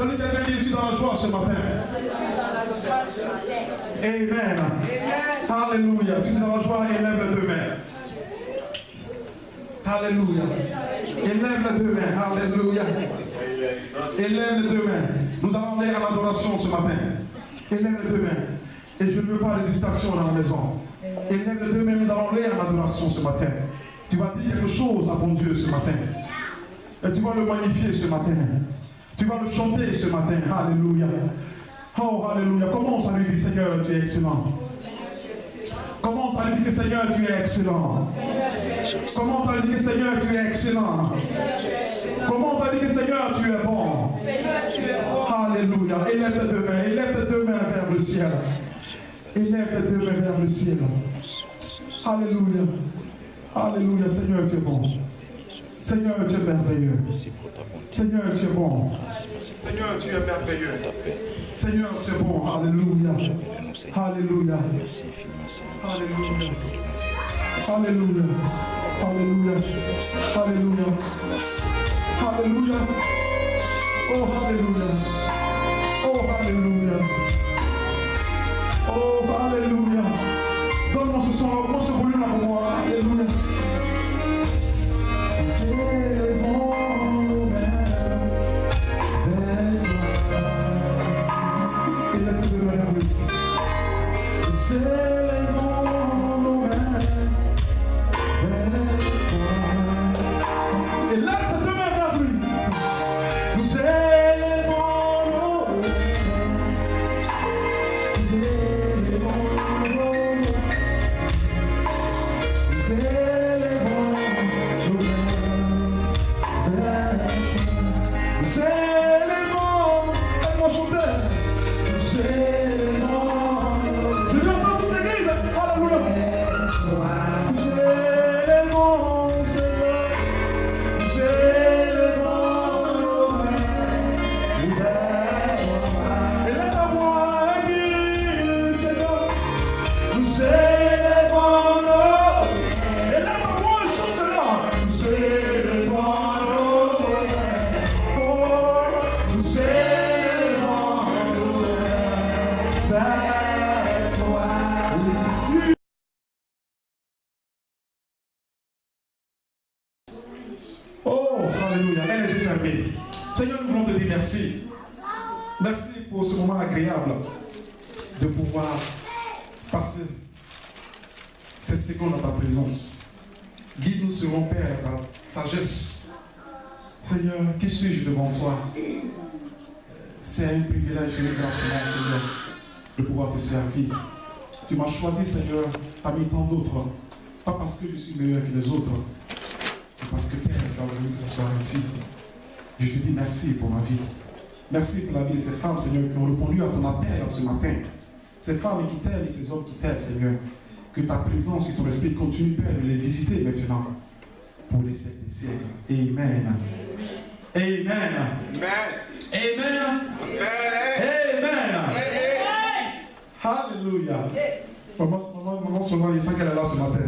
Salut quelqu'un qui est ici dans la joie ce matin. Amen. Alléluia. Si tu es dans la joie, élève les deux mains. Alléluia. Élève les deux mains. Alléluia. Élève les deux mains. Nous allons aller à l'adoration ce matin. Élève les deux mains. Et je ne veux pas de distraction dans la maison. Élève les deux mains. Nous allons aller à l'adoration ce matin. Tu vas dire quelque chose à ton Dieu ce matin. Et tu vas le magnifier ce matin. Tu vas le chanter ce matin. Alléluia. Oh, alléluia. Commence à lui dire, Seigneur, tu es excellent. Commence à lui dire, Seigneur, tu es excellent. Commence à lui dire, Seigneur, tu es excellent. Commence à lui dire, Seigneur, tu es bon. Alléluia. Élève tes deux mains. Élève tes deux mains vers le ciel. Élève tes deux mains vers le ciel. Alléluia. Alléluia. Seigneur, tu es bon. Seigneur, tu es merveilleux. Seigneur, tu es bon. Seigneur, tu es merveilleux. Seigneur, c'est bon. Alléluia. Alléluia. Alléluia. Alléluia. Alléluia. Alléluia. Alléluia. Oh, alléluia. Oh, alléluia. Oh, alléluia. Donne-moi ce son, donne-moi ce volume là pour moi. Alléluia. Oh, alléluia. Elle est fermée. Seigneur, nous voulons te dire merci. Merci pour ce moment agréable de pouvoir passer ces secondes dans ta présence. Guide-nous selon Père, ta sagesse. Seigneur, qui suis-je devant toi? C'est un privilège et une grâce pour moi, Seigneur, de pouvoir te servir. Tu m'as choisi, Seigneur, parmi tant d'autres. Pas parce que je suis meilleur que les autres, mais parce que Père, tu as voulu que ce soit ainsi. Je te dis merci pour ma vie. Merci pour la vie de ces femmes, Seigneur, qui ont répondu à ton appel ce matin. Ces femmes qui t'aiment et ces hommes qui t'aiment, Seigneur. Que ta présence et ton esprit continuent, Père, de les visiter maintenant pour les siècles des siècles. Amen. Amen. Amen. Amen. Alléluia. Maman seulement, il sent qu'elle est là ce matin.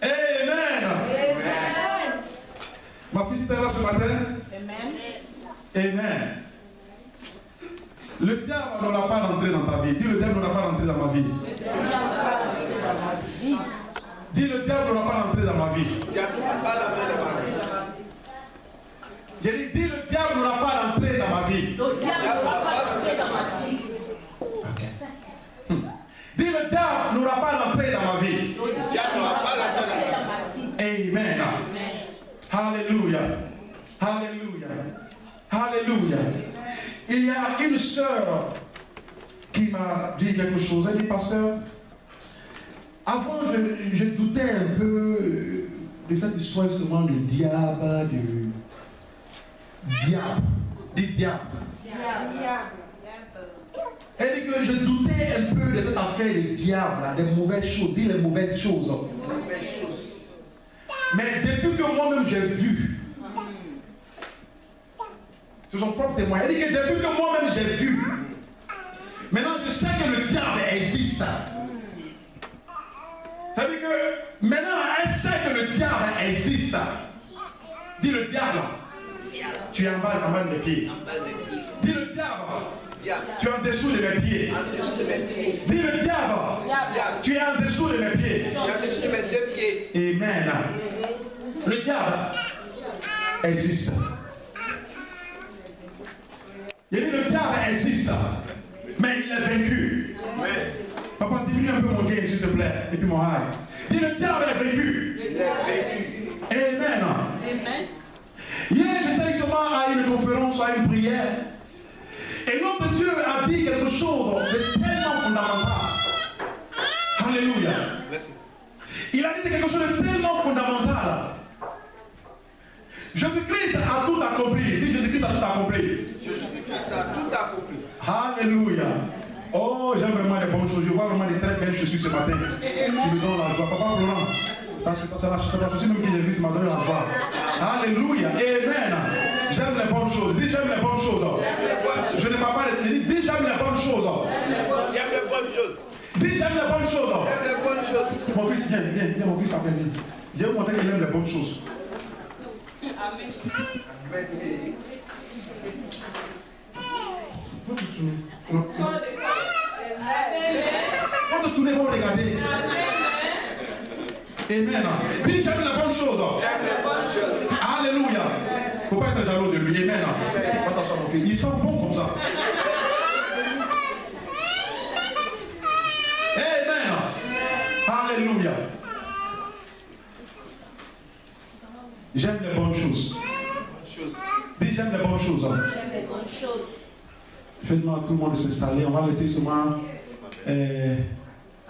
Amen. Ma fille, si tu es là ce matin. Amen. Le diable n'aura pas d'entrée dans ta vie. Dis, le diable n'aura pas d'entrée dans ma vie. Dis, le diable n'aura pas d'entrée dans ma vie. J'ai dit, dis, le diable n'aura pas d'entrée dans ma vie. Le diable n'aura pas d'entrée dans ma vie. Ok. Dis, le diable n'aura pas d'entrée dans ma vie. Le diable n'aura pas d'entrée dans ma vie. Amen. Alléluia. Alléluia. Alléluia. Il y a une sœur qui m'a dit quelque chose. Elle dit, pasteur, avant je doutais un peu de cette histoire seulement du diable, du diable. Elle dit que je doutais un peu de cette affaire du diable, des mauvaises choses, dire les mauvaises choses. Mais depuis que moi-même j'ai vu, c'est son propre témoin. Elle dit que depuis que moi-même j'ai vu, maintenant je sais que le diable existe. Ça veut dire que maintenant elle sait que le diable existe. Dis le diable. Tu es en bas de mes pieds. Dis le diable. Tu es en dessous de mes pieds. Dis le diable. Tu es en dessous de mes pieds. Amen. Le diable existe. Il dit le diable existe. Mais il est vaincu. Papa, diminue un peu mon gain, s'il te plaît. Et puis mon high. Dis le diable est vaincu. Amen. Hier, j'étais justement à une conférence, à une prière. Et l'homme de Dieu a dit quelque chose de tellement fondamental. Alléluia. Il a dit quelque chose de tellement fondamental. Jésus-Christ a tout accompli. Dis Jésus-Christ a tout accompli. Jésus-Christ a tout accompli. Alléluia. Oh, j'aime vraiment les bonnes choses. Je vois vraiment des très belles chaussures ce matin. Qui me donnent la joie. Papa Florent, c'est la chaussure même que j'ai vue, ça m'a donné la joie. Alléluia. Amen. J'aime les bonnes choses. Dis j'aime les bonnes choses. Je ne parle pas de dis j'aime les bonnes choses. J'aime les bonnes choses. Dis j'aime les bonnes choses. J'aime les bonnes choses. Mon fils, viens, mon fils s'appelle bien. Viens vous montrer qu'il aime les bonnes choses. Amen. Faut te tourner, faut regarder. Amen. Dis j'aime les bonnes choses. J'aime les bonnes choses. Alléluia. Faut pas être jaloux de lui. Amen. Attention mon fils. Il sent bon comme ça. Amen. Alléluia. J'aime les bonnes choses. Dis j'aime les bonnes choses. J'aime les bonnes choses. Je demande à tout le monde de s'installer. On va laisser seulement.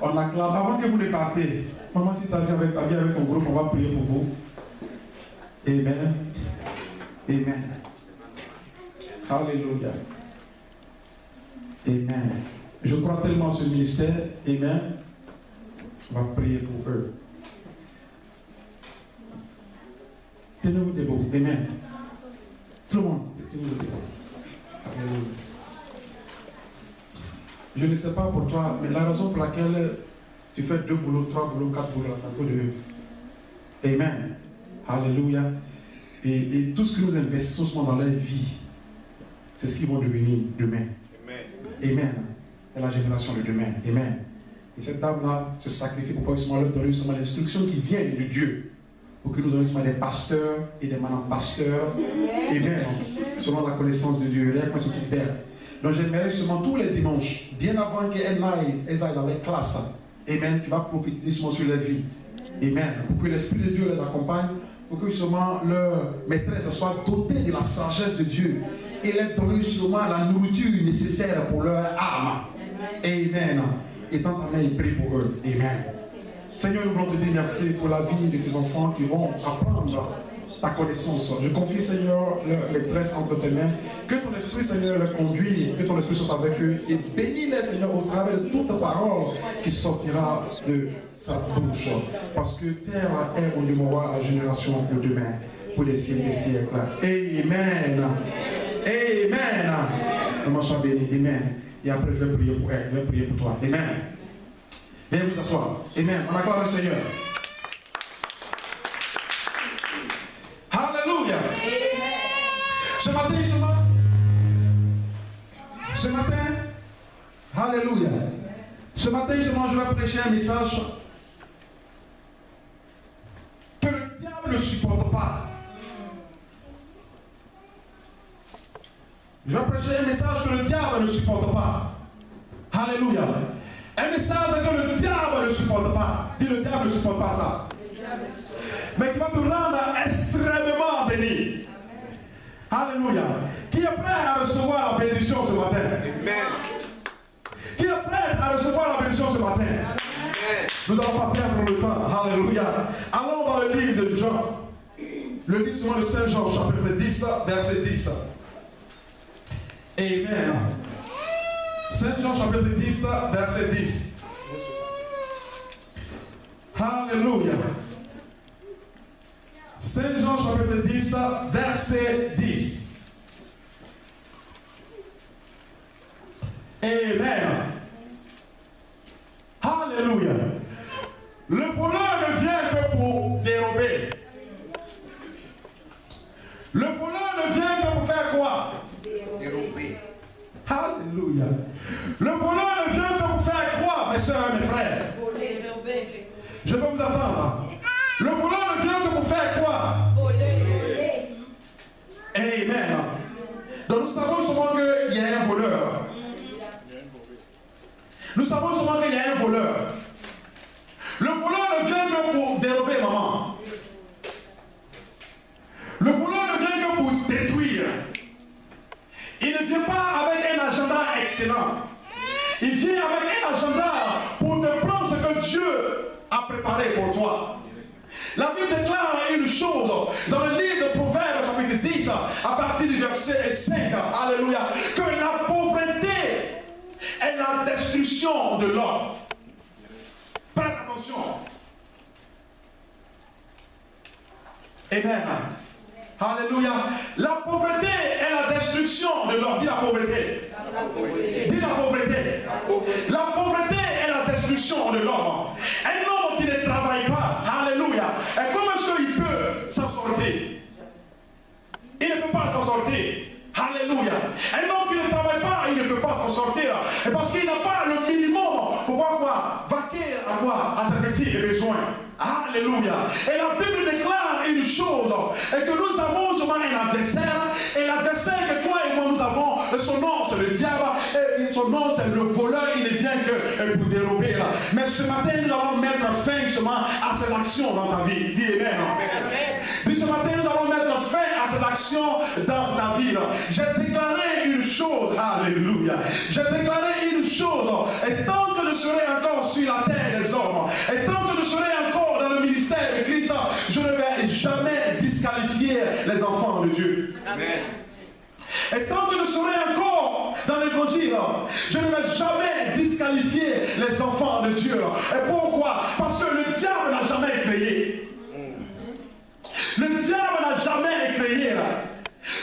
On acclame. Avant que vous ne partez, maman, si tu as bien avec ton groupe, on va prier pour vous. Amen. Amen. Alléluia. Amen. Je crois tellement à ce ministère. Amen. On va prier pour eux. Tenez-vous debout. Amen. Tout le monde, tenez-vous debout. Alléluia. Je ne sais pas pour toi, mais la raison pour laquelle tu fais 2 boulots, 3 boulots, 4 boulots, c'est à cause de eux. Amen. Alléluia. Et tout ce que nous investissons dans leur vie, c'est ce qu'ils vont devenir demain. Amen. C'est la génération de demain. Amen. Et cette dame-là se sacrifie pour pouvoir leur donner l'instruction qui vient de Dieu. Pour que nous donnions des pasteurs et des manants pasteurs. Amen. Selon la connaissance de Dieu. Là, moi, c'est toute belle. Donc j'aimerais seulement tous les dimanches, bien avant qu'elles aillent dans les classes, amen, tu vas prophétiser seulement sur leur vie. Amen. Pour que l'Esprit de Dieu les accompagne, pour que seulement leur maîtresse soit dotée de la sagesse de Dieu et leur donner seulement la nourriture nécessaire pour leur âme. Amen. Et tant ta main est prie pour eux. Amen. Seigneur, nous voulons te dire merci pour la vie de ces enfants qui vont apprendre ta connaissance. Je confie, Seigneur, les tresses entre tes mains. Que ton esprit, Seigneur, les conduise, que ton esprit soit avec eux et bénis-les, Seigneur, au travers de toute parole qui sortira de sa bouche. Parce que terre à terre, on demeurera la génération de demain, pour les siècles des siècles. Amen. Amen. Comment sois béni. Amen. Et après, je vais prier pour elle, je vais prier pour toi. Amen. Viens vous asseoir. Amen. On acclame le Seigneur. Alléluia. Ce matin, alléluia. Ce matin, je vais prêcher un message que le diable ne supporte pas. Je vais prêcher un message que le diable ne supporte pas. Alléluia. Un message que le diable ne supporte pas. Dis le diable ne supporte pas ça. Mais qui va te rendre extrêmement béni. Alléluia. Qui est prêt à recevoir la bénédiction ce matin? Amen. Qui est prêt à recevoir la bénédiction ce matin? Amen. Nous n'allons pas perdre le temps. Alléluia. Allons dans le livre de Jean. Le livre de Saint Jean, chapitre 10, verset 10. Amen. Saint Jean, chapitre 10, verset 10. Alléluia. Saint Jean, chapitre 10, verset 10. Amen. Alléluia. Le voleur ne vient que pour dérober. Le voleur ne vient que pour entendre. Le voleur ne vient que pour faire quoi? Amen. Donc nous savons souvent qu'il y a un voleur. Nous savons souvent qu'il y a un voleur. Le voleur ne vient que pour dérober, maman. Le voleur ne vient que pour détruire. Il ne vient pas avec un agenda excellent. Il vient avec un agenda pour te prendre ce que Dieu a préparé pour toi. La Bible déclare une chose dans le livre de Proverbes, chapitre 10, à partir du verset 5, alléluia, que la pauvreté est la destruction de l'homme. Prête attention. Amen. Alléluia. La pauvreté est la destruction de l'homme. Dis la pauvreté. Dis la pauvreté. La pauvreté est la destruction de l'homme. Un homme qui ne travaille pas, alléluia, et comment est-ce qu'il peut s'en sortir? Il ne peut pas s'en sortir. Alléluia. Un homme qui ne travaille pas, il ne peut pas s'en sortir. Et parce qu'il n'a pas le minimum pour pouvoir quoi? Vaquer à quoi? À ses petits besoins. Alléluia. Et la Bible déclare une chose, et que nous avons seulement un adversaire, et l'adversaire que toi et moi nous avons, son nom c'est le diable, et son nom c'est le voleur, il ne vient que pour dérober. Mais ce matin nous allons mettre fin seulement à cette action dans ta vie. Dis amen. Dis ce matin nous allons mettre fin à cette action dans ta vie. J'ai déclaré une chose, alléluia. J'ai déclaré une chose, et tant que je serai encore sur la terre des hommes, et tant que je serai encore dans le ministère de Christ, je ne vais jamais disqualifier les enfants de Dieu. Amen. Et tant que je serai encore dans l'évangile, je ne vais jamais disqualifier les enfants de Dieu. Et pourquoi? Parce que le diable n'a jamais créé. Le diable n'a jamais créé.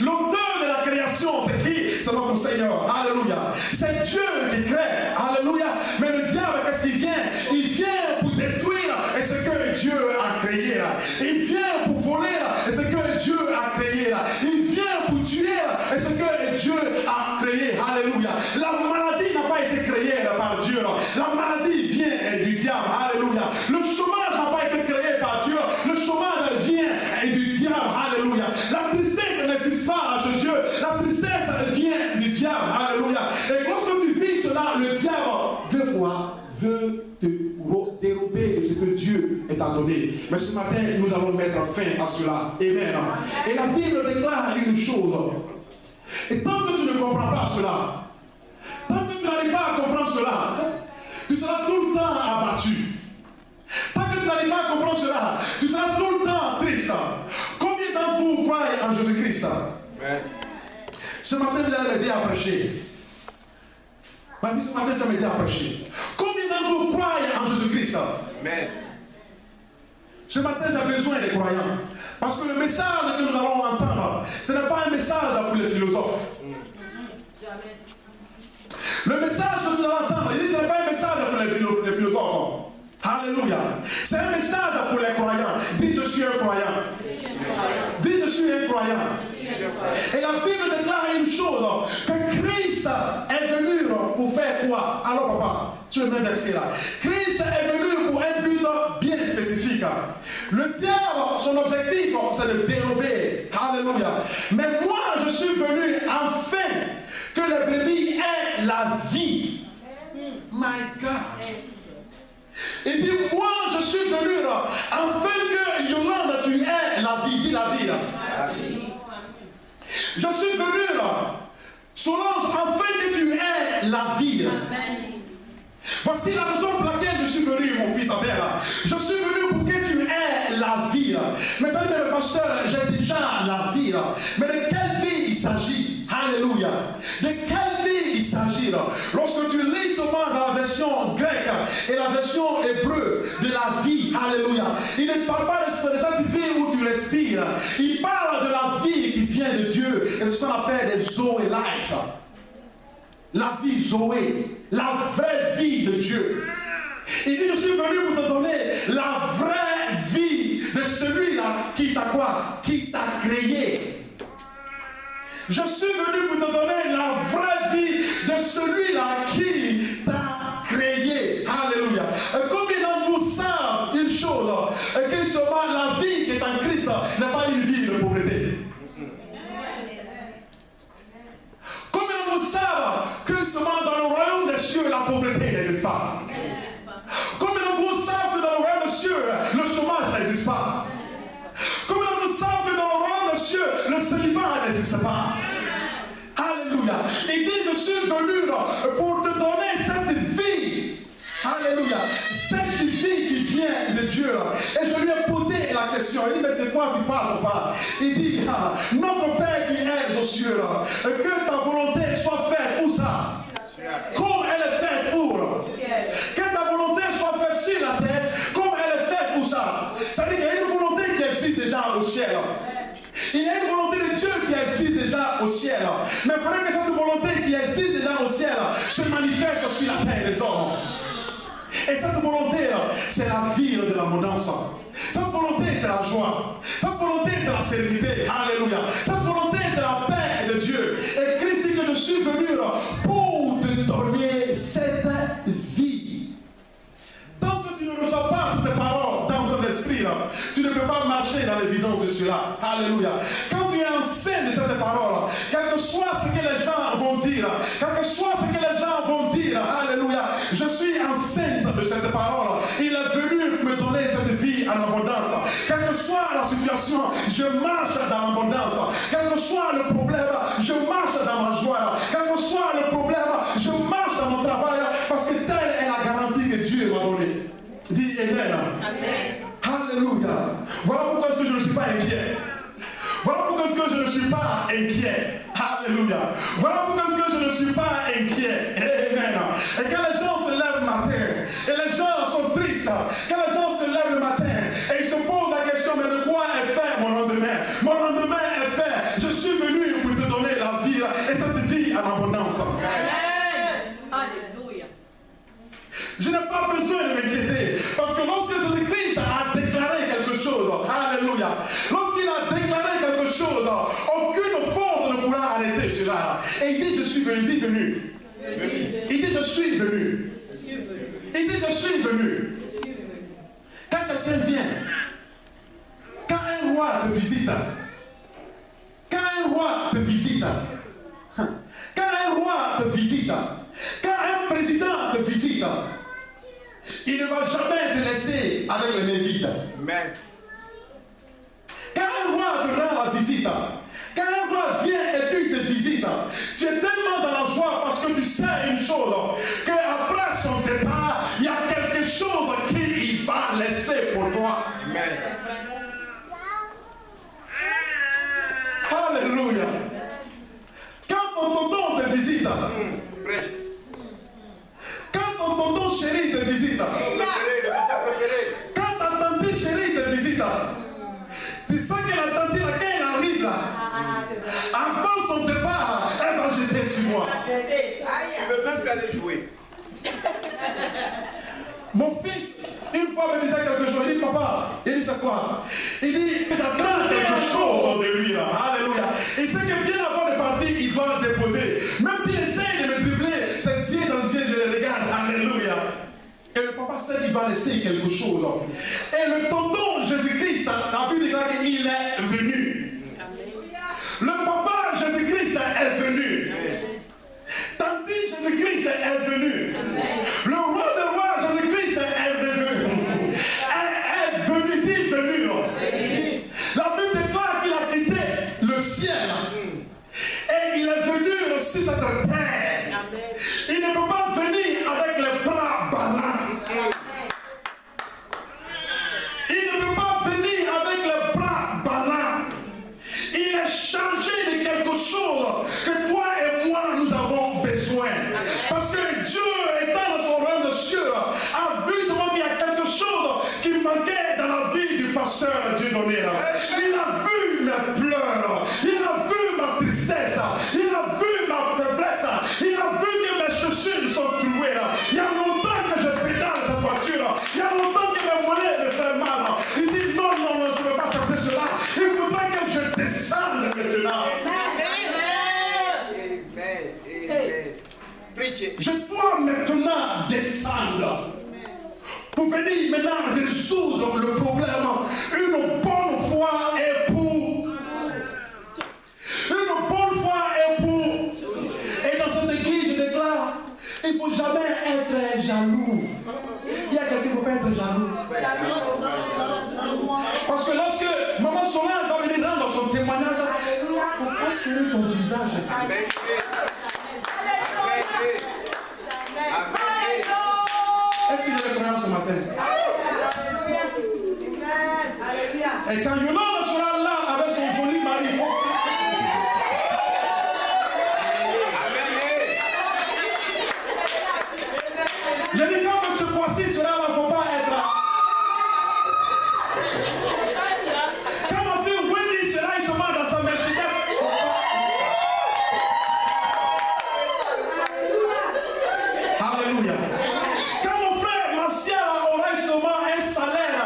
L'auteur de la création, c'est qui? C'est notre Seigneur. Alléluia. C'est Dieu qui crée. Alléluia. Mais le diable, qu'est-ce qu'il vient? Il vient pour détruire ce que Dieu a créé. Il vient pour voler ce que Dieu a créé. Il vient pour tuer ce que Dieu a créé. Alléluia. La maladie n'a pas été créée par Dieu. La maladie vient du diable. Alléluia. Le chômage n'a pas été créé par Dieu. Le chômage vient du diable. Alléluia. La tristesse n'existe pas à ce Dieu. La tristesse vient du diable. Alléluia. Et lorsque tu vis cela, le diable veut quoi? Veut te dérober ce que Dieu t'a donné. Mais ce matin, nous allons mettre fin à cela. Amen. Et la Bible déclare une chose. Et tant que tu ne comprends pas cela, tant que tu n'arrives pas à comprendre cela, tu seras tout le temps abattu. Tant que tu n'arrives pas à comprendre cela, tu seras tout le temps triste. Combien d'entre vous croient en Jésus-Christ? Ce matin, vous allez m'aider à prêcher. Ma vie, ce matin, tu vas m'aider à prêcher. Combien d'entre vous croient en Jésus-Christ? Ce matin, j'ai besoin des croyants. Parce que le message que nous allons entendre, ce n'est pas un message pour les philosophes. Le message que nous allons entendre, il dit, ce n'est pas un message pour les philosophes. Alléluia. C'est un message pour les croyants. Dis, je suis un croyant. Dis, je suis un croyant. Et la Bible déclare une chose, que Christ est venu pour faire quoi? Alors papa, tu le mets verset là. Christ est venu pour un but bien spécifique. Le diable, son objectif, c'est de dérober. Alléluia. Mais moi, je suis venu afin que les brebis aient la vie. My God. Il dit, moi, je suis venu afin que Yolande, tu aies la vie. Dis la vie. Je suis venu, Solange, afin que tu aies la vie. Voici la raison pour laquelle je suis venu, mon fils Abel. Je suis venu pour que tu aies la vie. Mais le pasteur, j'ai déjà la vie. Mais de quelle vie il s'agit? Alléluia. De quelle vie il s'agit? Lorsque tu lis seulement dans la version grecque et la version hébreu de la vie, alléluia, il ne parle pas de cette vie où tu respires. Il parle de la vie qui vient de Dieu. Et ce qu'on appelle des Zoé life. La vie Zoé, la vraie vie de Dieu. Il dit, je suis venu pour te donner la vraie vie de celui-là qui t'a quoi? Qui t'a créé. Je suis venu pour te donner la vraie vie de celui-là qui t'a créé. Alléluia. Combien d'entre vous savent une chose? et que seulement la vie qui est en Christ n'est pas une vie de pauvreté. Combien de vous savent que seulement dans le royaume des cieux, la pauvreté n'existe pas? Combien de vous savent que dans le royaume des cieux, le chômage n'existe pas? Combien de vous savent que dans le royaume des cieux, le célibat n'existe pas? Alléluia. Il dit, je suis venu pour te donner cette vie. Alléluia. Cette vie qui vient de Dieu. Et je lui ai posé la question. Il dit, mais de quoi tu parles, papa? Il dit, notre Père qui est aux cieux, que ta volonté soit faite. Où ça? Comme elle est faite pour. Que ta volonté soit faite sur la terre, comme elle est faite. Où ça? Ça veut dire qu'il y a une volonté qui existe déjà au ciel. Il y a une volonté de Dieu qui existe déjà au ciel. Mais il faudrait que cette volonté qui existe déjà au ciel se manifeste sur la terre des hommes. Et cette volonté, c'est la vie de l'abondance. Cette volonté, c'est la joie. Cette volonté, c'est la sérénité. Alléluia. Cette volonté, c'est la paix de Dieu. Et Christ dit que je suis venu pour te donner cette vie. Tant que tu ne reçois pas cette parole dans ton esprit, tu ne peux pas marcher dans l'évidence de cela. Alléluia. Quand tu es enceinte de cette parole, quel que soit ce que les gens vont dire, quel que soit ce que les gens vont dire, alléluia, je suis enceinte de cette parole. Il est venu me donner cette vie en abondance. Quelle que soit la situation, je marche dans l'abondance. Quel que soit le problème, je marche dans ma joie. Quel que soit le problème, je marche dans mon travail, parce que telle est la garantie que Dieu m'a donnée. Dis Amen. Amen. Alléluia. Voilà pourquoi est-ce que je ne suis pas inquiet. Voilà pourquoi est-ce que je ne suis pas inquiet. Alléluia. Voilà pourquoi est-ce que je ne suis pas inquiet. Amen. Et quand les gens se lèvent le matin, et les gens sont tristes, quand les gens se lèvent le matin, et ils se posent la question, mais de quoi est fait mon lendemain? Mon lendemain est fait. Je suis venu pour te donner la vie, et cette vie en abondance. Alléluia. Je n'ai pas besoin de m'inquiéter, parce que lorsque Jésus-Christ a déclaré quelque chose, alléluia, lorsqu'il a déclaré quelque chose, aucune force ne pourra arrêter cela. Et il dit, je suis venu. Il dit, venu. Il dit, je suis venu. Il dit, je suis venu. Quand quelqu'un vient, quand un roi te visite, quand un roi te visite, quand un roi te visite, quand un président te visite, il ne va jamais te laisser avec les mains vides. Quand un roi te rend la visite, quand un roi vient et puis te visite, tu es tellement dans la joie parce que tu sais une chose, qu'après son départ, il y a quelque chose qu'il va laisser pour toi. Amen. Alléluia. Quand ton tonton te visite, quand ton tonton chéri te visite, quand ta tante chérie te visite, tu sens que la tante, quand elle arrive là, avant son départ, elle va jeter sur moi. Tu veux même t'aller jouer. Mon fils, une fois, me disait quelque chose. Il dit, papa, il dit, c'est quoi? Il dit, j'attends quelque chose de lui là. Alléluia. Il sait que bien avant de partir, il doit déposer. Même s'il essaye de me dribbler, c'est yeux dans les yeux, je le regarde. Alléluia. Et le papa sait qu'il va laisser quelque chose. Et le tonton Jésus-Christ, la Bible déclare qu'il est venu. Le papa Jésus-Christ est venu. Tante Jésus-Christ est venu. Le roi des rois Jésus-Christ est venu. Est venu, dit venu. La Bible déclare qu'il a quitté le ciel. Et il est venu sur cette terre. Il ne peut pas venir avec les bras ballants. Il ne peut pas venir avec les bras ballants. Il est chargé de quelque chose que toi et moi nous avons besoin. Parce que Dieu, étant dans son royaume de cieux, a vu seulement qu'il y a quelque chose qui manquait dans la vie du pasteur Dieudonné. Il a vu mes pleurs, il a vu ma tristesse, il a vu ma faiblesse, il a vu que mes chaussures sont trouées. Il y a longtemps que je pédale cette voiture, il y a longtemps que mes mollets me font mal. Il dit non, non, non, tu ne peux pas accepter cela. Il faudrait que je descende maintenant. Je dois maintenant descendre pour venir maintenant résoudre le problème. Une bonne foi est pour. Une bonne foi est pour. Et dans cette église, je déclare, il ne faut jamais être jaloux. Il y a quelqu'un qui ne peut pas être jaloux. Parce que lorsque Maman Solange va venir dans son témoignage, il ne faut pas serrer ton visage. Est-ce qu'il y a des croyants ce matin? Et quand Yolande sera là avec son joli mari, je dis quand M. Poissy sera là, il ne faut pas être là. Quand ma fille Wendy sera justement dans sa Mercedes, alléluia. Quand mon frère Martial aura justement un salaire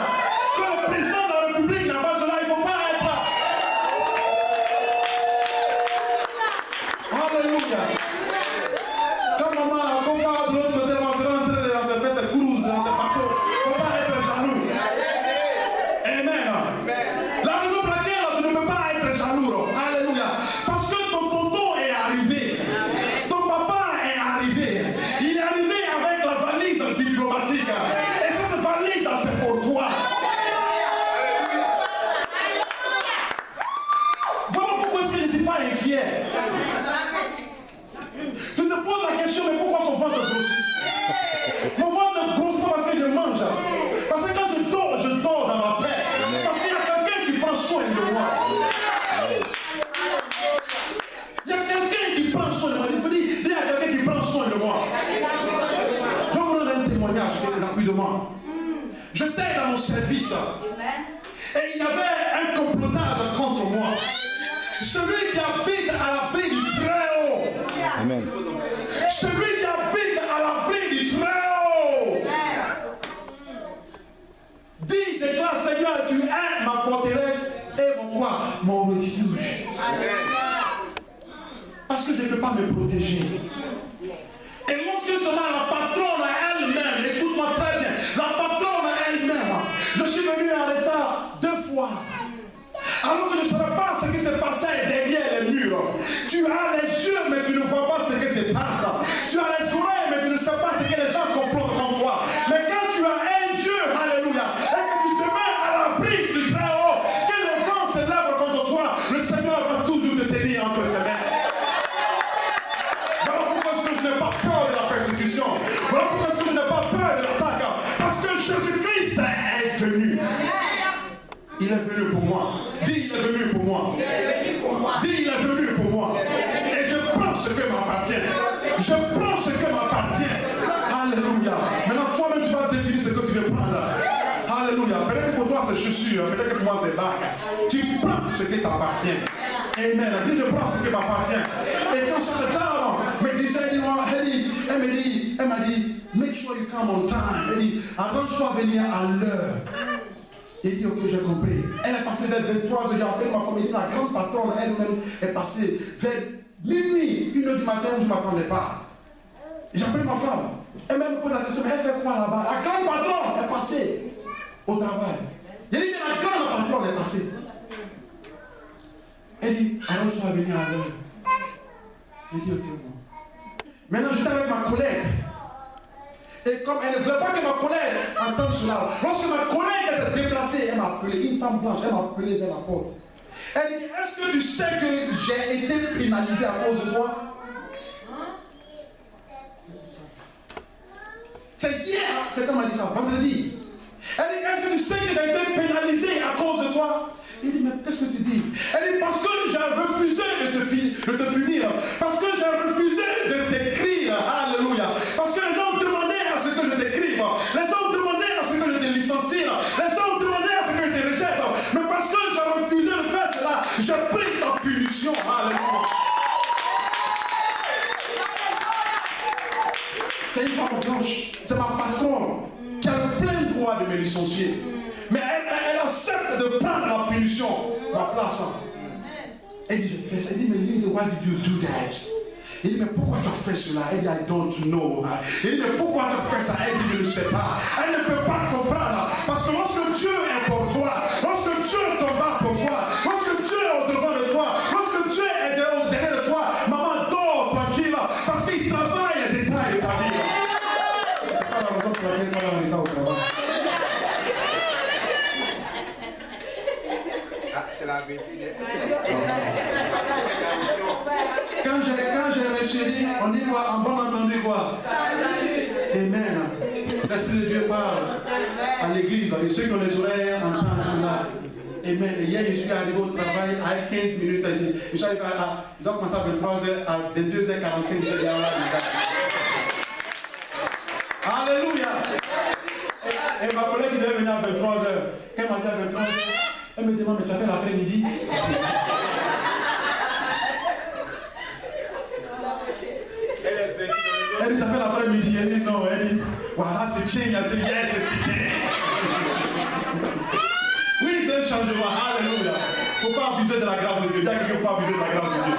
que le président de la République n'a pas cela, il ne faut pas être là. Alléluia. Quand maman a combat de l'autre côté, on sera en train de faire ses cruises, ses bateaux. Il ne faut pas être jaloux. Amen. La raison pour laquelle tu ne peux pas être jaloux. Alléluia. Parce que ton tonton est arrivé. Ton papa est arrivé. Il est arrivé avec la valise diplomatique. Et cette valise, c'est pour toi. Voilà pourquoi je ne suis pas inquiet. Tu te poses la question, mais pourquoi son ventre grossit? Mon ventre ne grossit pas parce que je mange. Parce que quand je dors dans la paix. Parce qu'il y a quelqu'un qui prend soin de moi. Il y a quelqu'un qui prend soin de moi. Il faut dire, il y a quelqu'un qui prend soin de moi. Je vais vous donner un témoignage rapidement. J'étais dans mon service. Et il y avait un complotage contre moi. Celui qui habite à l'abri du Très-Haut. Amen. Celui qui habite à l'abri du Très-Haut. Dis, déclare, Seigneur, tu es ma forteresse et mon quoi? Mon refuge. Parce que je ne peux pas me protéger. Et lorsque sera la patronne elle-même, écoute-moi très bien, la patronne elle-même, je suis venu en retard 2 fois. Alors que je ne savais pas ce qui se passait derrière les murs. Tu as les yeux, mais tu ne vois pas ce qui se passe. Tu as les oreilles, mais tu ne sais pas ce que les gens complotent contre toi. Mais quand tu as un Dieu, alléluia, et que tu te mets à l'abri du Très-Haut, que les vents se lèvent contre toi, le Seigneur va toujours te tenir entre ses mains. Voilà pourquoi je n'ai pas peur de la persécution. Voilà pourquoi je n'ai pas peur de l'attaque. Parce que Jésus-Christ est venu. Il est venu pour moi. Dis, il est venu pour moi. Dis, il est venu pour moi. Et je prends ce qui m'appartient. Je prends ce qui m'appartient. Alléluia. Maintenant, toi-même, tu vas définir ce que tu veux prendre. Alléluia. Peut-être que pour toi, c'est chaussures. Peut-être que pour moi, c'est bague. Tu prends ce qui t'appartient. Amen. Dis, je prends ce qui m'appartient. Et quand cette dame me disait, elle m'a dit, make sure you come on time. Elle dit, arrange-toi à venir à l'heure. Il dit, ok, j'ai compris. Elle est passée vers 23h, j'ai appelé ma famille, la grande patronne elle-même est passée vers minuit, 1h du matin, où je ne m'attendais pas. J'ai appelé ma femme. Elle m'a posé la question, mais elle fait quoi là-bas? La grande patronne est passée au travail. J'ai dit, mais la grande patronne est passée. Elle dit, alors je vais venir à l'heure. J'ai dit, ok, bon. Maintenant, j'étais avec ma collègue. Et comme elle ne voulait pas que ma collègue entende cela, lorsque ma collègue s'est déplacée, elle m'a appelé, une femme blanche, elle m'a appelé vers la porte. Elle dit, est-ce que tu sais que j'ai été pénalisé à cause de toi? C'est hier, c'est comme elle dit ça, vendredi. Elle dit, est-ce que tu sais que j'ai été pénalisé à cause de toi? Il dit, mais qu'est-ce que tu dis? Elle dit, parce que j'ai refusé de te punir, parce que j'ai refusé de t'écrire, alléluia, parce que les gens demandaient à ce que je t'écrive, les gens demandaient à ce que je te licencie, les gens demandaient à ce que je te rejette, mais parce que j'ai refusé de faire cela, j'ai pris ta punition, alléluia. C'est une femme blanche, c'est ma patronne qui a le plein droit de me licencier. Mais elle accepte de prendre la punition, ma place. Et je fais ça, elle dit, mais Lise, why did you do that? Il dit, mais pourquoi tu as fait cela? Elle dit, I don't know. Il dit, mais pourquoi tu as fait ça? Elle dit, je ne sais pas. Elle ne peut pas comprendre. Parce que lorsque Dieu est pour toi, lorsque Dieu combat pour toi, lorsque Dieu est au-devant de toi, lorsque Dieu est derrière de toi, maman, dors tranquille. Parce qu'il travaille les détails de ta vie. C'est pas la raison pour laquelle tu es dans l'état au travail. C'est la vérité. Quand j'ai reçu, on dit quoi? En bon entendu quoi? Amen. L'Esprit de Dieu parle à l'église. Et ceux qui ont les oreilles entendent cela. Amen. Hier, je suis arrivé au travail à 15 minutes. Je suis arrivé je dois commencer à 23h, à 22h45. Alléluia. Et ma collègue qui devait venir à 23h. Quand elle m'a dit à 23h, elle me demande, mais tu as fait l'après-midi? Elle dit, tu as fait l'après-midi? Elle dit, non. Elle dit, voilà, c'est change. Elle dit, yes, c'est change. Oui, c'est un changement. Alléluia. Il ne faut pas abuser de la grâce de Dieu. Dis à quelqu'un, il ne faut pas abuser de la grâce de Dieu.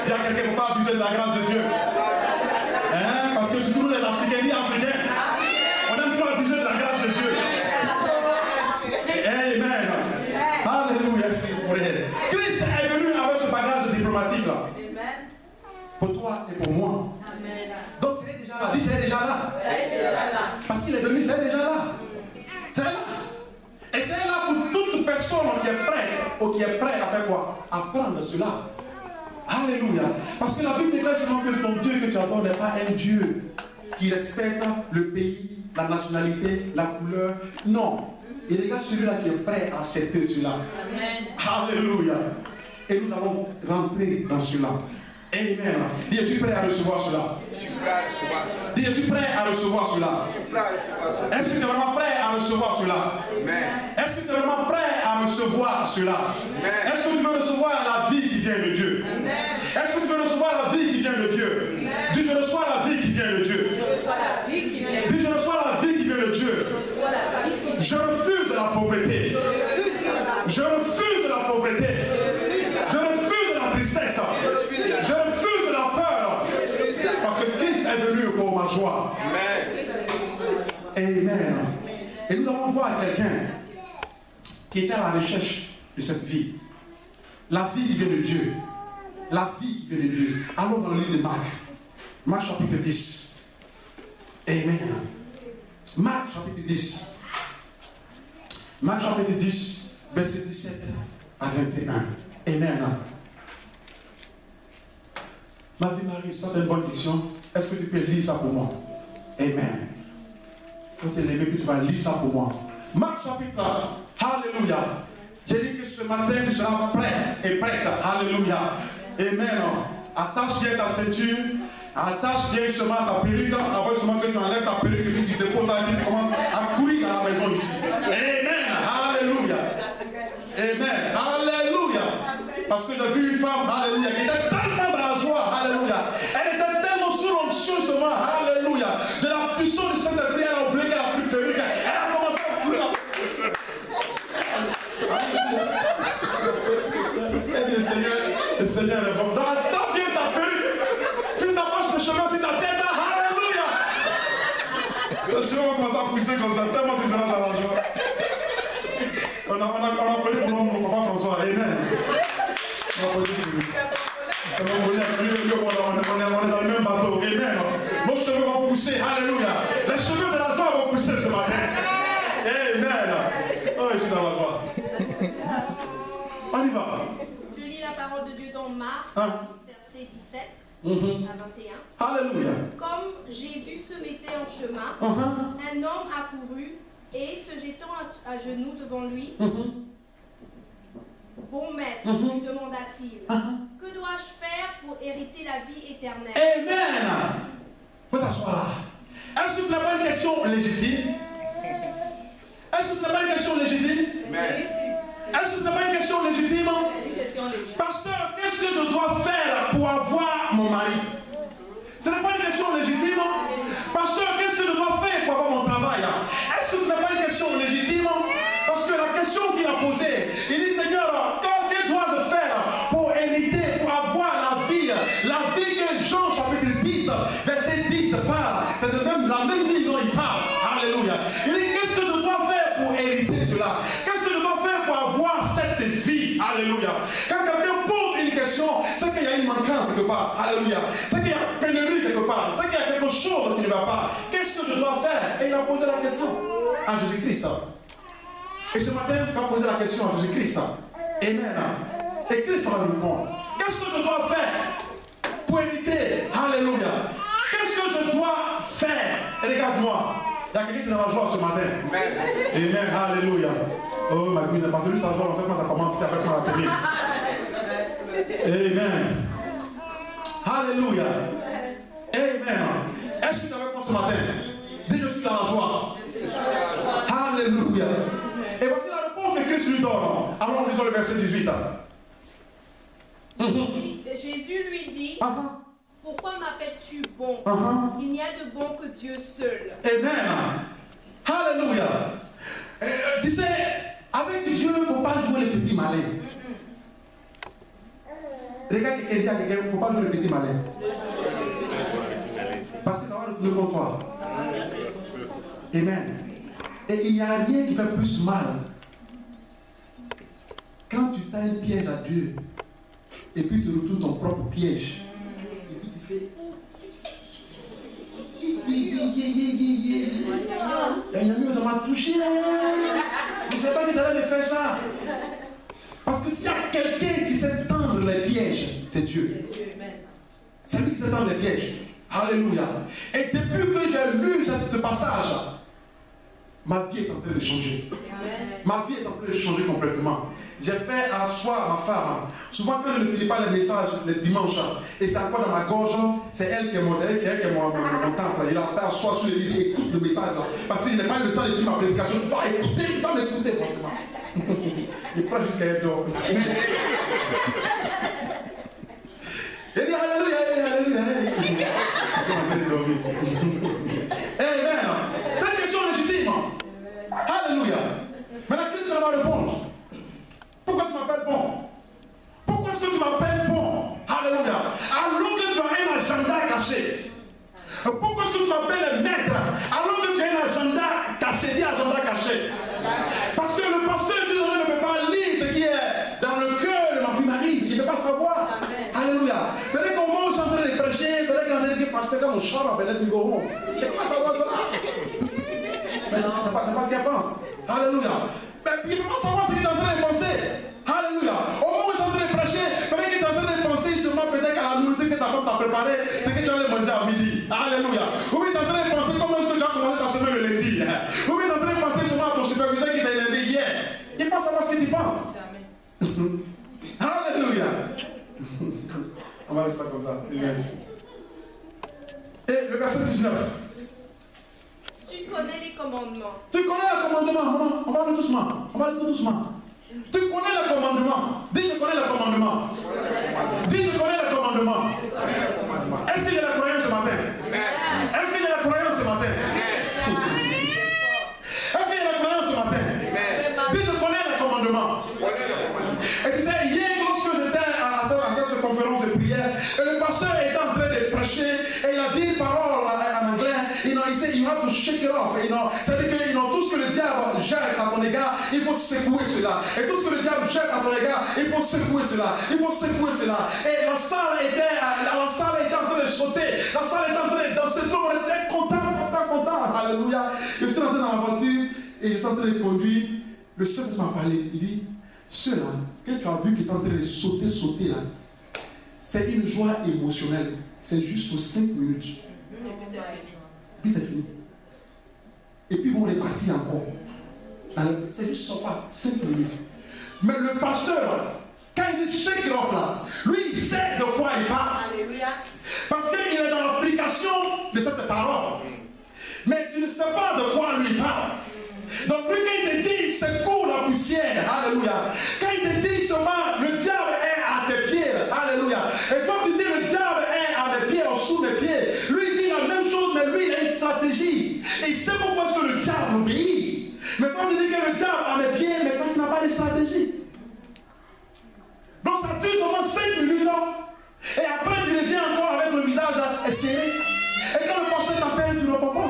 Dis à quelqu'un, il ne faut pas abuser de la grâce de Dieu. Hein? Parce que surtout nous, les Africains, ni Africains, on n'aime pas abuser de la grâce de Dieu. Amen. Alléluia. Christ est venu avec ce bagage diplomatique là. Pour toi et pour moi. Amen. Donc c'est déjà là. Dis, c'est déjà là. Parce qu'il est venu, c'est déjà là. C'est là. Et c'est là pour toute personne qui est prête ou qui est prêt à faire quoi? À prendre cela. Alléluia. Parce que la Bible déclare seulement que ton Dieu que tu adores n'est pas un Dieu qui respecte le pays, la nationalité, la couleur. Non. Il regarde celui-là qui est prêt à accepter cela. Amen. Alléluia. Et nous allons rentrer dans cela. Amen. Dis, je suis prêt à recevoir cela. Dis, je suis prêt à recevoir cela. Est-ce que tu es vraiment prêt à recevoir cela? Est-ce que tu es vraiment prêt à recevoir cela? Est-ce que tu veux recevoir la vie qui vient de Dieu? Est-ce que tu veux recevoir la vie qui vient de Dieu? Dis, je reçois la vie qui vient de Dieu. Dis, je reçois la vie qui vient de Dieu. Je refuse la pauvreté. Je refuse la pauvreté. Je refuse la tristesse. Je refuse la peur. Parce que Christ est venu pour ma joie. Amen. Et nous allons voir quelqu'un qui était à la recherche de cette vie. La vie qui vient de Dieu. La vie qui vient de Dieu. Allons dans le livre de Marc. Marc chapitre 10. Amen. Marc chapitre 10. Marc chapitre 10, verset 17 à 21. Amen. Ma vie Marie, ça c'est une bonne question. Est-ce que tu peux lire ça pour moi? Amen. Tu te lever puis tu vas lire ça pour moi. Marc chapitre 1. Alléluia. J'ai dit que ce matin tu seras prêt et prête. Alléluia. Amen. Attache bien ta ceinture. Attache bien seulement ta perruque. Avant seulement que tu enlèves ta perruque et que tu déposes la vie, tu commences à courir dans la maison ici. Amen. Alléluia. Amen. Alléluia. Parce que j'ai vu une femme, alléluia, qui était tellement dans la joie, alléluia. Elle était tellement sous l'onction seulement, alléluia. De la puissance du Saint-Esprit, elle a oublié qu'elle n'a plus de perruque. Elle a commencé à courir. Et le Seigneur est bon. Donc attends bien ta perruque. Tu t'approches de chemin sur ta tête, alléluia. Le chemin va commencer à pousser comme ça, tellement tu seras dans la joie. On a appelé pour mon papa François, amen. On a appelé pour lui. On est dans le même bateau, amen. Nos cheveux vont pousser, alléluia. Les cheveux de la joie vont pousser ce matin. Amen. Oh, je suis dans la joie. On y va. Je lis la parole de Dieu dans Marc, verset 17 à 21. Alléluia. Comme Jésus se mettait en chemin, un homme accourut et se jetant à genoux devant lui, bon maître, lui demanda-t-il, que dois-je faire pour hériter la vie éternelle? Amen. Faut t'asseoir. Est-ce que ce n'est pas une question légitime? Est-ce que ce n'est pas une question légitime? Est-ce que ce n'est pas une question légitime? Pasteur, qu'est-ce que je dois faire pour avoir mon mari? Ce n'est pas une question légitime. Pasteur, qu'est-ce que je dois faire pour avoir mon travail? Est-ce que ce n'est pas une question légitime? Parce que la question qu'il a posée, il dit, Seigneur, que dois-je faire pour hériter, pour avoir la vie que la même vie dont il parle. Alléluia. Il dit, qu'est-ce que je dois faire pour hériter cela? Qu'est-ce que je dois faire pour avoir cette vie? Alléluia. Quand quelqu'un pose une question, c'est qu'il y a une manquance quelque part. Alléluia. C'est qu'il y a pénurie quelque part. C'est qu'il y a quelque chose qui ne va pas. Qu'est-ce que je dois faire? Et il a posé la question à Jésus-Christ. Et ce matin, il va poser la question à Jésus-Christ. Amen. Et Christ va répondre. Qu'est-ce que je dois faire pour hériter? Alléluia. Qu'est-ce que je dois faire? Regarde-moi. Il y a quelqu'un qui est dans la joie ce matin. Amen. Alléluia. Oh ma Dieu, parce que lui, ça joie, on sait comment ça commence, puis après, on va tenir. Amen. Alléluia. Amen. Est-ce que tu as répondu ce matin? Dis, je suis dans la joie. Alléluia. Et voici la réponse que Christ lui donne. Alors, lisons le verset 18. Jésus lui dit, pourquoi m'appelles-tu bon? Il n'y a de bon que Dieu seul. Amen. Alléluia. Tu sais, avec Dieu, il ne faut pas jouer les petits malins. Regarde quelqu'un, il ne faut pas jouer les petits malins. Parce que ça va retourner contre toi. Amen. Et il n'y a rien qui fait plus mal quand tu tends un piège à Dieu et puis tu retournes ton propre piège. Et puis tu fais. Un ami, ça m'a touché. Je ne sais pas que tu allais me faire ça. Parce que s'il y a quelqu'un qui sait tendre les pièges, c'est Dieu. C'est lui qui sait tendre les pièges. Alléluia. Et depuis que j'ai lu ce passage, ma vie est en train de changer. Ma vie est en train de changer complètement. J'ai fait asseoir ma femme. Souvent, quand je ne finis pas les messages le dimanche, et c'est encore dans ma gorge, c'est elle qui est mon temple. Il a fait asseoir sur les livres et écoute le message. Parce qu'il n'a pas eu le temps de finir ma prédication. Tu dois écouter, tu dois m'écouter vraiment. Il prend jusqu'à elle dort. Il dit Alléluia, Alléluia, Alléluia. Amen. C'est une question légitime. Alléluia. Mais la Christ va répondre. Pourquoi tu m'appelles bon? Pourquoi est-ce que tu m'appelles bon? Alléluia. Alors que tu as un agenda caché. Pourquoi est-ce que tu m'appelles maître? Alors que tu as un agenda caché. Dis agenda caché. Parce que le pasteur du ne peut pas lire ce qui est dans le cœur de ma fille Marie. Il ne peut pas savoir. Alléluia. Peut-être qu'au moment où je suis en train de prêcher, peut-être qu'il en a dit pasteur comme on chante, peut-être qu'il go home. Il ne peut pas savoir cela. Mais c'est pas ce qu'il pense. Alléluia. Mais il ne peut pas savoir ce qu'il est en train de penser. Alléluia. Au moment où je suis en train de prêcher, peut-être qu'il est en train de penser sûrement peut-être qu'à la nourriture que ta femme t'a préparée, c'est que tu allais manger à midi. Alléluia. Ou il est en train de penser comment est-ce que tu as commencé ta semaine le lundi. Ou il est en train de penser sûrement à ton superviseur qui t'a élevé hier. Il ne peut pas savoir ce qu'il pense. Alléluia. On va laisser ça comme ça. Amen. Et le verset 19. Tu connais les commandements. Tu connais le commandement. On va aller doucement. On va aller tout doucement. Tu connais le commandement. Dis je connais le commandement. Dis je connais le commandement. Est-ce qu'il y a la croyance ce matin? Est-ce qu'il y a la croyance ce matin? Est-ce qu'il y a la croyance ce matin? Dis je connais le commandement. Et tu sais, hier lorsque j'étais à cette conférence de prière, et le pasteur était en train de prêcher, et il a dit une parole en anglais, il said you have to shake it off. C'est-à-dire que tout ce que le diable jette à ton égard, il faut secouer cela. Et tout ce que le diable jette à ton égard, il faut secouer cela. Il faut secouer cela. Et la salle était en train de sauter. La salle était en train de danser. Tout le monde était content. Alléluia. Je suis entré dans la voiture et j'étais en train de conduire. Le Seigneur m'a parlé. Il dit, ceux-là, que tu as vu qui est en train de sauter là, c'est une joie émotionnelle. C'est juste pour 5 minutes. Puis c'est fini. Et puis ils vont repartir encore. C'est juste ça, 5 minutes. Mais le pasteur, quand il dit shake it off là, lui il sait de quoi il parle. Alléluia. Parce qu'il est dans l'application de cette parole. Mais tu ne sais pas de quoi lui il parle. Donc lui quand il te dit secoue la poussière, alléluia. Quand il te dit seulement le diable est à tes pieds, alléluia. Et quand tu dis le diable est à mes pieds, en dessous des pieds, lui il dit la même chose, mais lui il a une stratégie. Et il sait pourquoi est-ce que le diable obéit. Mais quand tu dis que le diable a mes pieds, mais quand tu n'as pas de stratégie. Donc ça dure seulement 5 minutes. Et après tu reviens encore avec le visage à essayer. Et quand le pasteur t'appelle, tu ne peux pas.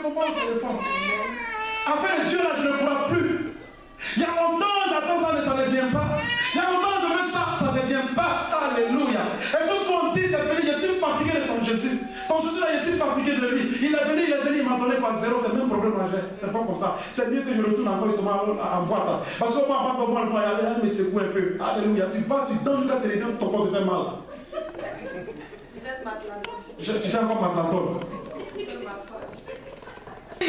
comprends le téléphone. Afin Dieu là, je ne crois plus. Il y a longtemps, j'attends ça, mais ça ne vient pas. Il y a longtemps, je veux ça, ça ne vient pas. Alléluia. Et tout ce qu'on dit, c'est venu, je suis fatigué de ton Jésus. Ton Jésus là, je suis fatigué de lui. Il est venu, il m'a donné quoi, zéro, c'est le même problème que j'ai. C'est pas comme ça. C'est mieux que je retourne encore en boîte. Parce que moi, avant de moi, il y aller, mais secouer un peu. Alléluia. Tu vas, tu donnes jusqu'à te réveiller, ton corps te fait mal. Vous êtes Matlanton. Tu fais encore Matlanton. Et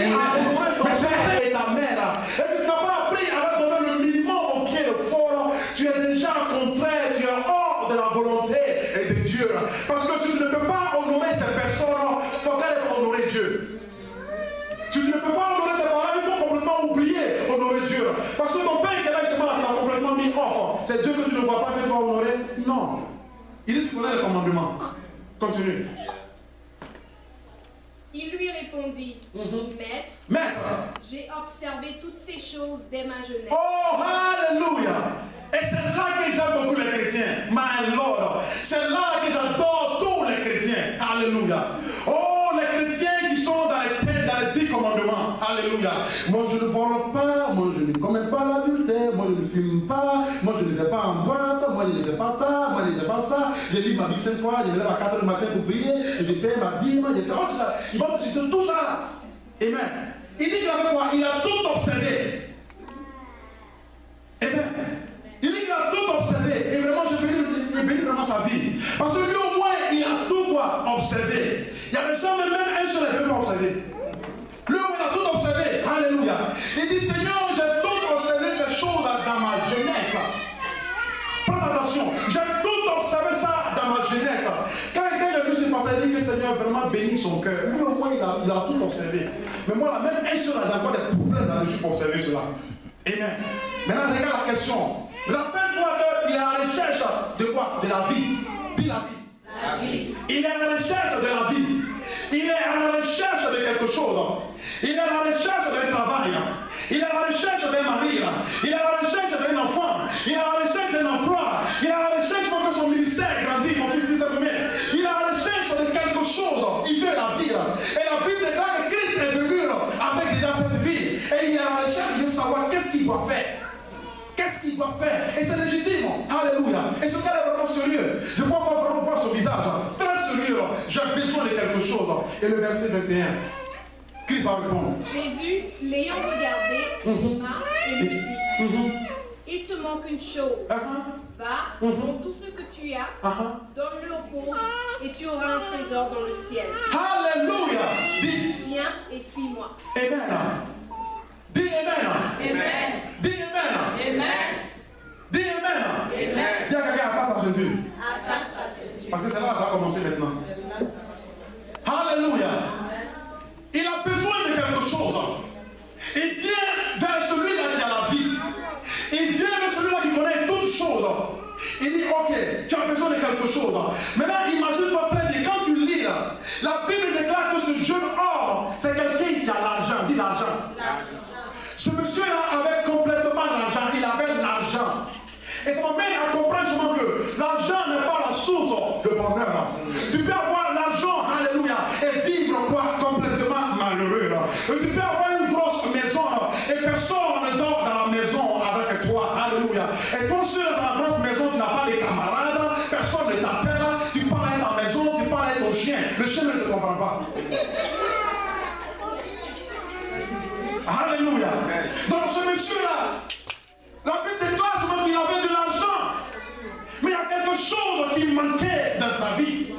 ta mère, et tu n'as pas appris à donner le minimum au pied fort. Tu es déjà contraire, tu es hors de la volonté de Dieu. Parce que si tu ne peux pas honorer ces personnes, il faut qu'elles honorer Dieu. Si tu ne peux pas honorer tes parents, il faut complètement oublier honorer Dieu. Parce que ton père qui est là, justement, il a complètement mis off. C'est Dieu que tu ne vois pas que tu vas honorer? Non. Il dit, tu connais les commandements. Continue. Il lui répondit, Maître, j'ai observé toutes ces choses dès ma jeunesse. Oh, alléluia! Et c'est là que j'aime beaucoup les chrétiens. My Lord. C'est là que j'adore tous les chrétiens. Alléluia. Oh, les chrétiens qui sont dans les 10 commandements. Alléluia. Moi, je ne vole pas. Moi, je ne commets pas l'adultère. Moi, je ne fume pas. Moi, je ne vais pas en boîte. Moi, je ne vais pas tard. Moi, je ne vais pas ça. Je lis ma Bible 5 fois. Je me lève à 4 h du matin pour prier. Je paye ma dîme. Je fais tout ça. Il va me citer tout ça. Amen. Il dit qu'il avait quoi? Il a tout observé. Amen. Il dit qu'il a tout observé. Et vraiment, je bénis vraiment sa vie. Parce que lui, au moins, il a tout quoi observé. Il y avait jamais même un seul ne peut pas observer. Lui, au moins, il a tout observé. Alléluia. Il dit, Seigneur, j'ai tout observé ces choses dans ma jeunesse. Prends attention. J'ai tout observé ça dans ma jeunesse. Quand j'ai vu ce passage, il dit que Seigneur vraiment bénit son cœur. Lui, au moins, il a tout observé. Mais moi, là, même un seul, j'ai encore des problèmes là-dessus pour observer cela. Amen. Maintenant, regarde la question. Rappelle-toi qu'il est à la recherche de quoi? De la vie. Dis la vie. La vie. Il est à la recherche de la vie. Il est à la recherche de quelque chose. Il est à la recherche d'un travail. Il est à la recherche d'un mari. Il est à la recherche d'un enfant. Il est à la recherche d'un emploi. Il est à la recherche pour que son ministère grandisse. Mon fils dit ça combien? Il est à la recherche de quelque chose. Il veut la vie. Et la Bible déclare que Christ est venu avec déjà cette vie. Et il est à la recherche de savoir qu'est-ce qu'il doit faire. Qu'est-ce qu'il doit faire? Et c'est légitime. Alléluia. Et ce gars est vraiment sérieux. Je crois qu'on va voir son visage. Très sérieux. J'ai besoin de quelque chose. Et le verset 21. Christ va répondre. Jésus, l'ayant regardé, l'aima et lui dit, il te manque une chose. Va, vends tout ce que tu as, donne-le aux pauvres, et tu auras un trésor dans le ciel. Alléluia. Dis, viens et suis-moi. Amen. Dis Amen. Amen. Dis Amen. Amen. Dis Amen. Amen. Dis à quelqu'un, attache ta ceinture. Attache ta ceinture. Parce que c'est là que ça va commencer maintenant. Alléluia. Il a besoin de quelque chose. Il vient vers celui-là qui a la vie. Il vient vers celui-là qui connaît toutes choses. Il dit, ok, tu as besoin de quelque chose. Maintenant, imagine-toi très bien, quand tu lis là, la Bible déclare que ce jeune homme, c'est quelqu'un qui a l'argent. Dis l'argent. Ce monsieur-là avait complètement l'argent. Il avait l'argent. Et ça m'amène à comprendre souvent que l'argent n'est pas la source de bonheur. Tu peux avoir l'argent, alléluia, et vivre quoi complètement malheureux. Et tu peux avoir une grosse maison et personne ne dort dans la maison avec toi. Alléluia. Et toi seul dans la grosse maison, tu n'as pas de camarades, personne ne t'appelle, tu parles à ta maison, tu parles à ton chien. Le chien ne te comprend pas. Alléluia. Donc ce monsieur-là, la Bible déclare souvent qu'il avait de l'argent. Mais il y a quelque chose qui manquait dans sa vie.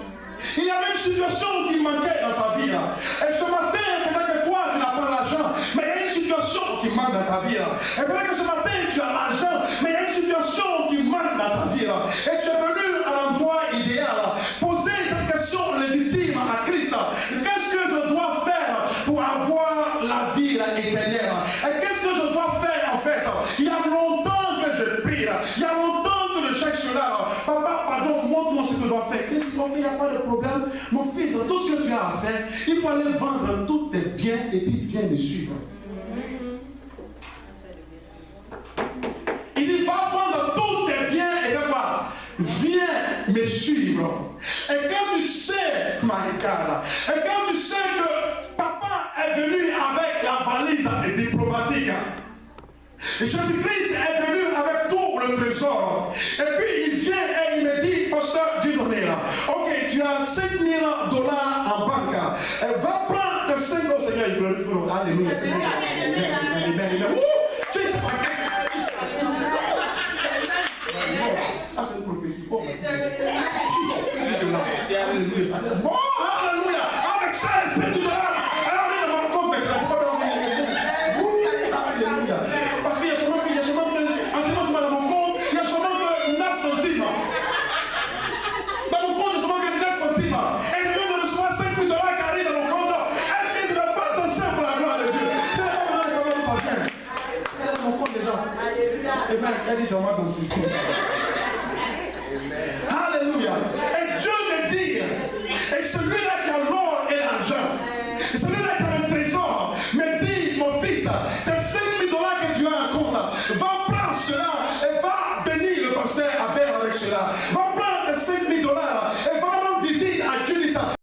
Il y avait une situation qui manquait dans sa vie. Et ce matin, peut-être que toi, tu n'as pas l'argent, mais il y a une situation qui manque dans ta vie. Et peut-être que ce matin, tu as l'argent, mais il y a une situation qui manque dans ta vie. Et tu es venu à l'endroit idéal. Poser cette question légitime à Christ. Qu'est-ce que je dois faire pour avoir la vie éternelle? Et qu'est-ce que je dois faire en fait? Il y a longtemps que je prie. Il y a longtemps que je cherche cela. Papa, pardon, montre-moi ce que je dois faire. Il n'y a pas de problème. Mon fils, tout ce que tu as à faire, il faut aller vendre tous tes biens et puis viens me suivre. Il dit, va vendre tous tes biens et fais quoi? Viens me suivre. Et quand tu sais, Marie-Carla, et quand tu sais que papa est venu analyse est diplomatique. Et Jésus-Christ est venu avec tout le trésor. Et puis il vient et il me dit, pasteur Dieudonné, ok, tu as $5 000 en banque. Va prendre tes 5 000, Seigneur, il glorifie. Alléluia. Amen. Ah, c'est une prophétie. Oh, alléluia. Avec ça, c'est tout là. Parce qu'il y a seulement que, dans mon compte, il y a seulement que 9 centimes. Dans mon compte, il y a seulement que 9 centimes. Et je viens de recevoir $5 000 qui arrivent dans mon compte. Est-ce que je ne vais pas danser pour la gloire de Dieu? Je n'ai pas besoin de savoir d'où ça vient. Il y a dans mon compte déjà. Amen. Elle dit, j'en vais dans ce compte. Alléluia. Et Dieu me dit, et celui-là qui a l'or et l'argent, celui-là qui a le trésor, me dit, mon fils, tes $5 000